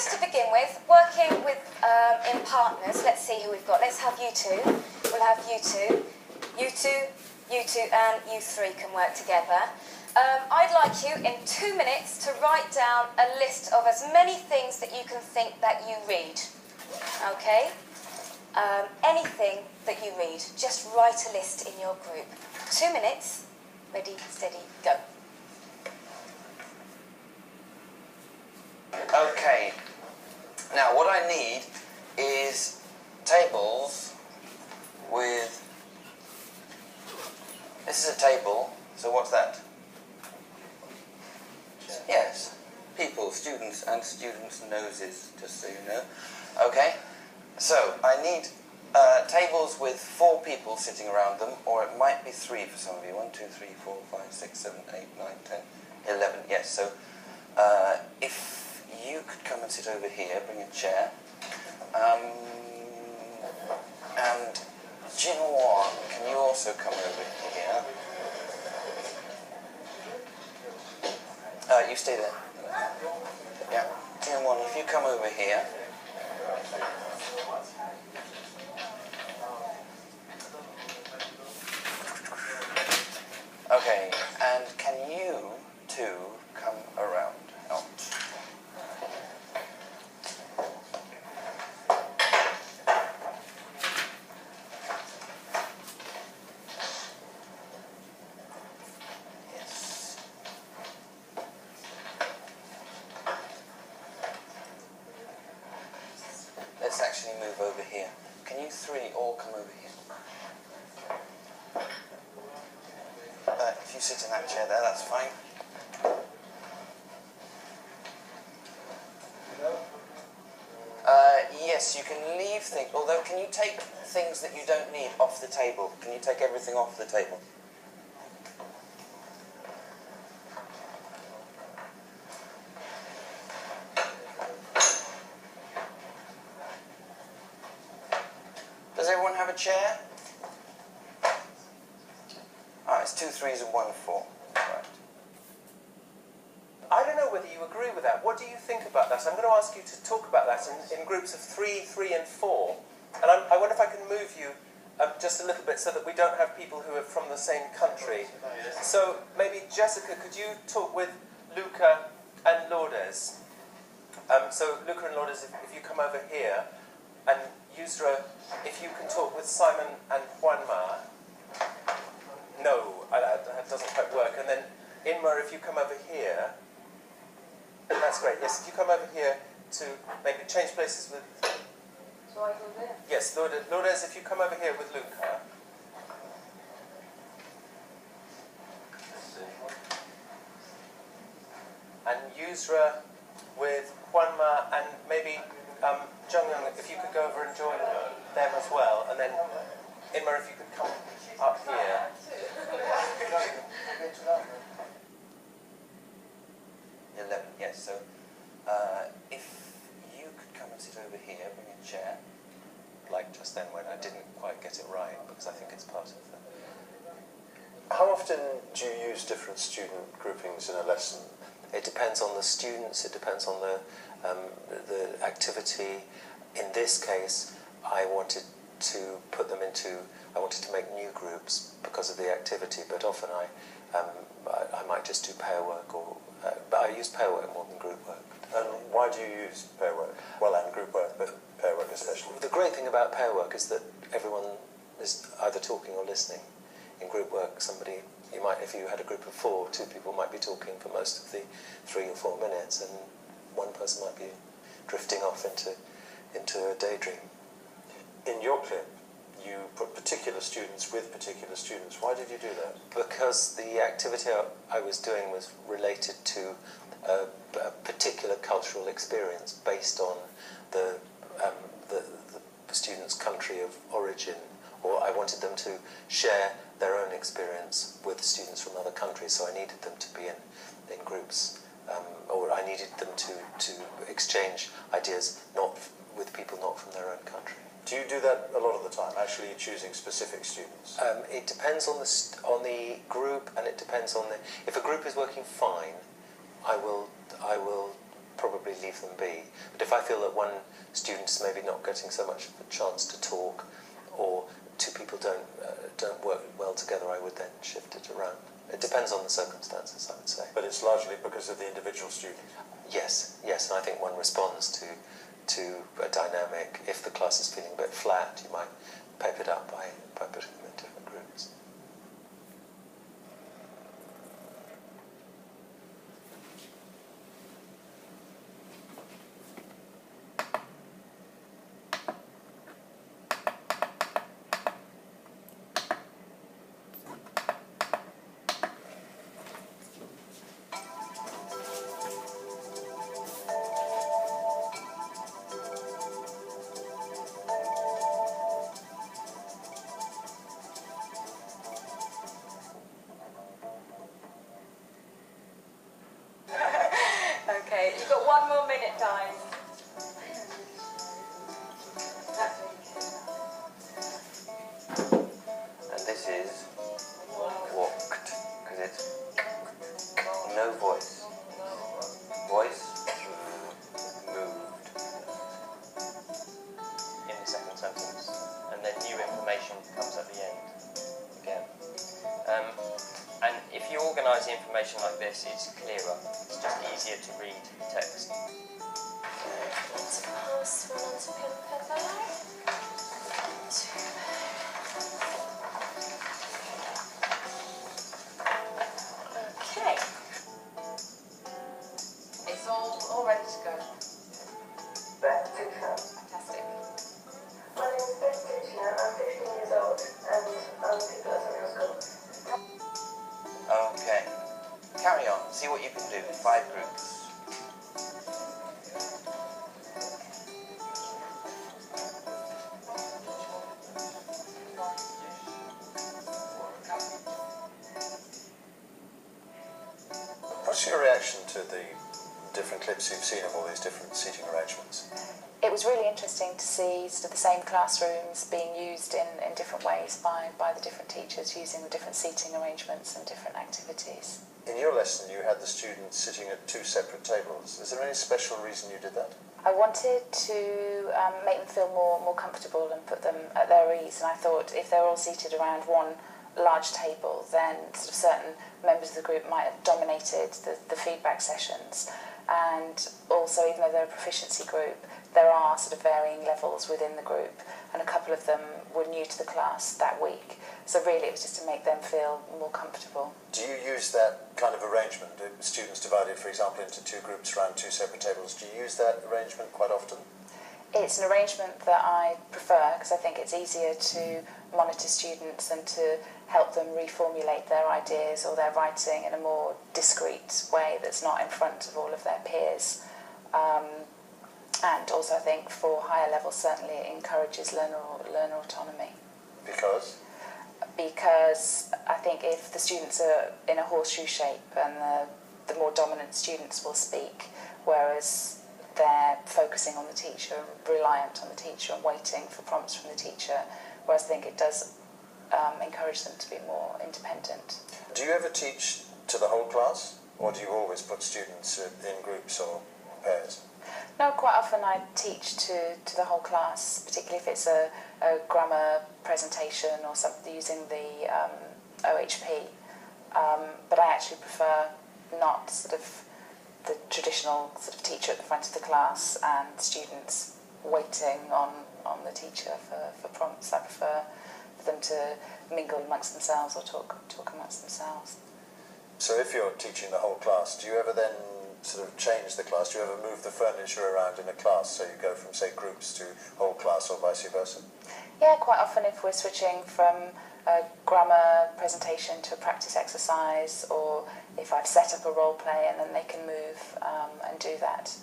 just to begin with, working with in partners, let's see who we've got. Let's have you two. We'll have you two. You two, and you three can work together. I'd like you in 2 minutes to write down a list of as many things that you can think that you read. Okay? Anything that you read, just write a list in your group. 2 minutes. Ready, steady, go. Okay. Now what I need is tables with... This is a table, so what's that? Yes, people, students, and students' noses, just so you know. Okay, so I need tables with 4 people sitting around them, or it might be 3 for some of you. 1, 2, 3, 4, 5, 6, 7, 8, 9, 10, 11. Yes, so if you could come and sit over here, bring a chair. And Jinwan, can you also come over here? You stay there. Yeah. Jinwan, if you come over here. Okay, and can you two come around? Out. Yes. Let's actually move over here. Can you three all come over here? If you sit in that chair there, that's fine. Yes, you can leave things, although can you take things that you don't need off the table? Can you take everything off the table? Does everyone have a chair? It's 2 3s and 1 4. Right. I don't know whether you agree with that. What do you think about that? I'm going to ask you to talk about that in groups of 3, 3 and 4. And I wonder if I can move you just a little bit so that we don't have people who are from the same country. So maybe Jessica, could you talk with Luca and Lourdes? So Luca and Lourdes, if you come over here, and Yusra, if you can talk with Simon and Juanma. No, that doesn't quite work. And then Inma, if you come over here, that's great. Yes, if you come over here to maybe change places with... So I go there? Yes, Lourdes, if you come over here with Luca. And Yusra with Juanma, and maybe Jungyoung, if you could go over and join them as well. And then Inma, if you could come up here. 11, yes, so if you could come and sit over here, bring a chair. Like just then when I didn't quite get it right, because I think it's part of the... How often do you use different student groupings in a lesson? It depends on the students, it depends on the activity. In this case, I wanted to make new groups because of the activity, but often I might just do pair work, but I use pair work more than group work. And why do you use pair work? Well, and group work, but pair work especially. The great thing about pair work is that everyone is either talking or listening. In group work, if you had a group of 4, 2 people might be talking for most of the 3 or 4 minutes, and one person might be drifting off into a daydream. In your clip, you put particular students with particular students. Why did you do that? Because the activity I was doing was related to a particular cultural experience based on the students' country of origin, or I wanted them to share their own experience with students from other countries, so I needed them to be in groups, or I needed them to exchange ideas with people not from their own country. Do you do that a lot of the time, actually choosing specific students? It depends on the group, and it depends on if a group is working fine, I will probably leave them be. But if I feel that one student's maybe not getting so much of a chance to talk, or two people don't work well together, I would then shift it around. It depends on the circumstances, I would say. But it's largely because of the individual student. Yes, and I think one responds to a dynamic. If the class is feeling a bit flat, you might pep it up by putting them in different groups. Okay, you've got 1 more minute, guys. And this is walked, because it's no voice. Voice, moved. In the second sentence, and then new information comes at the end again. And if you organise the information like this, it's clearer. It's just easier to read text. Let's pass one onto pen and paper. Okay. It's all ready to go. Fantastic. My name is Beth Titchener, I'm 15 years old and I'm a pupil at Sunday School. Okay. Carry on. See what you can do. 5 groups. What's your reaction to the different clips you've seen of all these different seating arrangements? It was really interesting to see sort of the same classrooms being used in different ways by the different teachers, using the different seating arrangements and different activities. In your lesson, you had the students sitting at 2 separate tables. Is there any special reason you did that? I wanted to make them feel more comfortable and put them at their ease, and I thought if they were all seated around one large table, then sort of certain members of the group might have dominated the feedback sessions. And also, even though they're a proficiency group, there are sort of varying levels within the group, and a couple of them were new to the class that week. So really it was just to make them feel more comfortable. Do you use that kind of arrangement? Students divided, for example, into 2 groups around 2 separate tables. Do you use that arrangement quite often? It's an arrangement that I prefer because I think it's easier to monitor students and to help them reformulate their ideas or their writing in a more discreet way that's not in front of all of their peers. And also I think for higher levels certainly it encourages learner autonomy. Because? Because I think if the students are in a horseshoe shape and the more dominant students will speak, whereas they're focusing on the teacher, reliant on the teacher and waiting for prompts from the teacher, whereas I think it does encourage them to be more independent. Do you ever teach to the whole class, or do you always put students in groups or pairs? No, quite often I teach to the whole class, particularly if it's a grammar presentation or something using the OHP. But I actually prefer not sort of the traditional sort of teacher at the front of the class and students waiting on the teacher for prompts. I prefer for them to mingle amongst themselves or talk amongst themselves. So if you're teaching the whole class, do you ever then sort of change the class? Do you ever move the furniture around in a class so you go from, say, groups to whole class or vice versa? Yeah, quite often if we're switching from a grammar presentation to a practice exercise, or if I've set up a role play and then they can move and do that.